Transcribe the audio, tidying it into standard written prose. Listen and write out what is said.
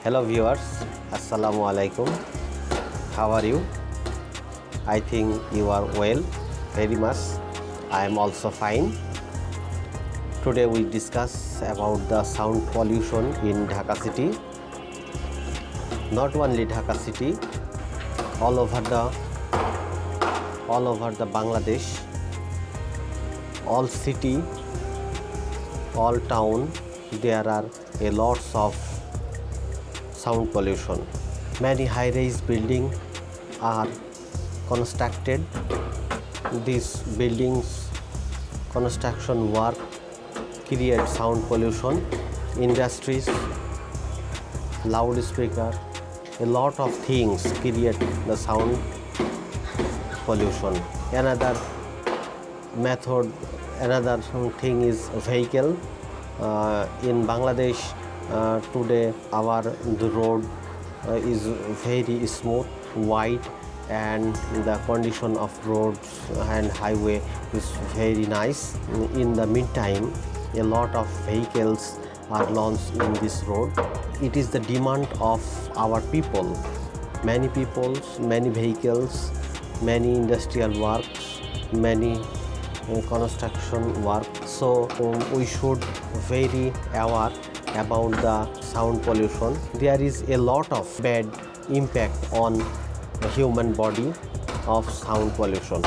Hello viewers, Assalamu alaikum. How are you? I think you are well, very much. I am also fine. Today we discuss about the sound pollution in Dhaka city. Not only Dhaka city, all over the Bangladesh, all city, all town, there are a lots of sound pollution. Many high-rise buildings are constructed. These buildings construction work create sound pollution. Industries, loudspeaker, a lot of things create the sound pollution. Another thing is vehicle. In Bangladesh today the road is very smooth, wide, and the condition of roads and highway is very nice. In the meantime, a lot of vehicles are launched in this road. It is the demand of our people. Many vehicles, many industrial works, many construction work. So we should very aware about the sound pollution. There is a lot of bad impact on the human body of sound pollution.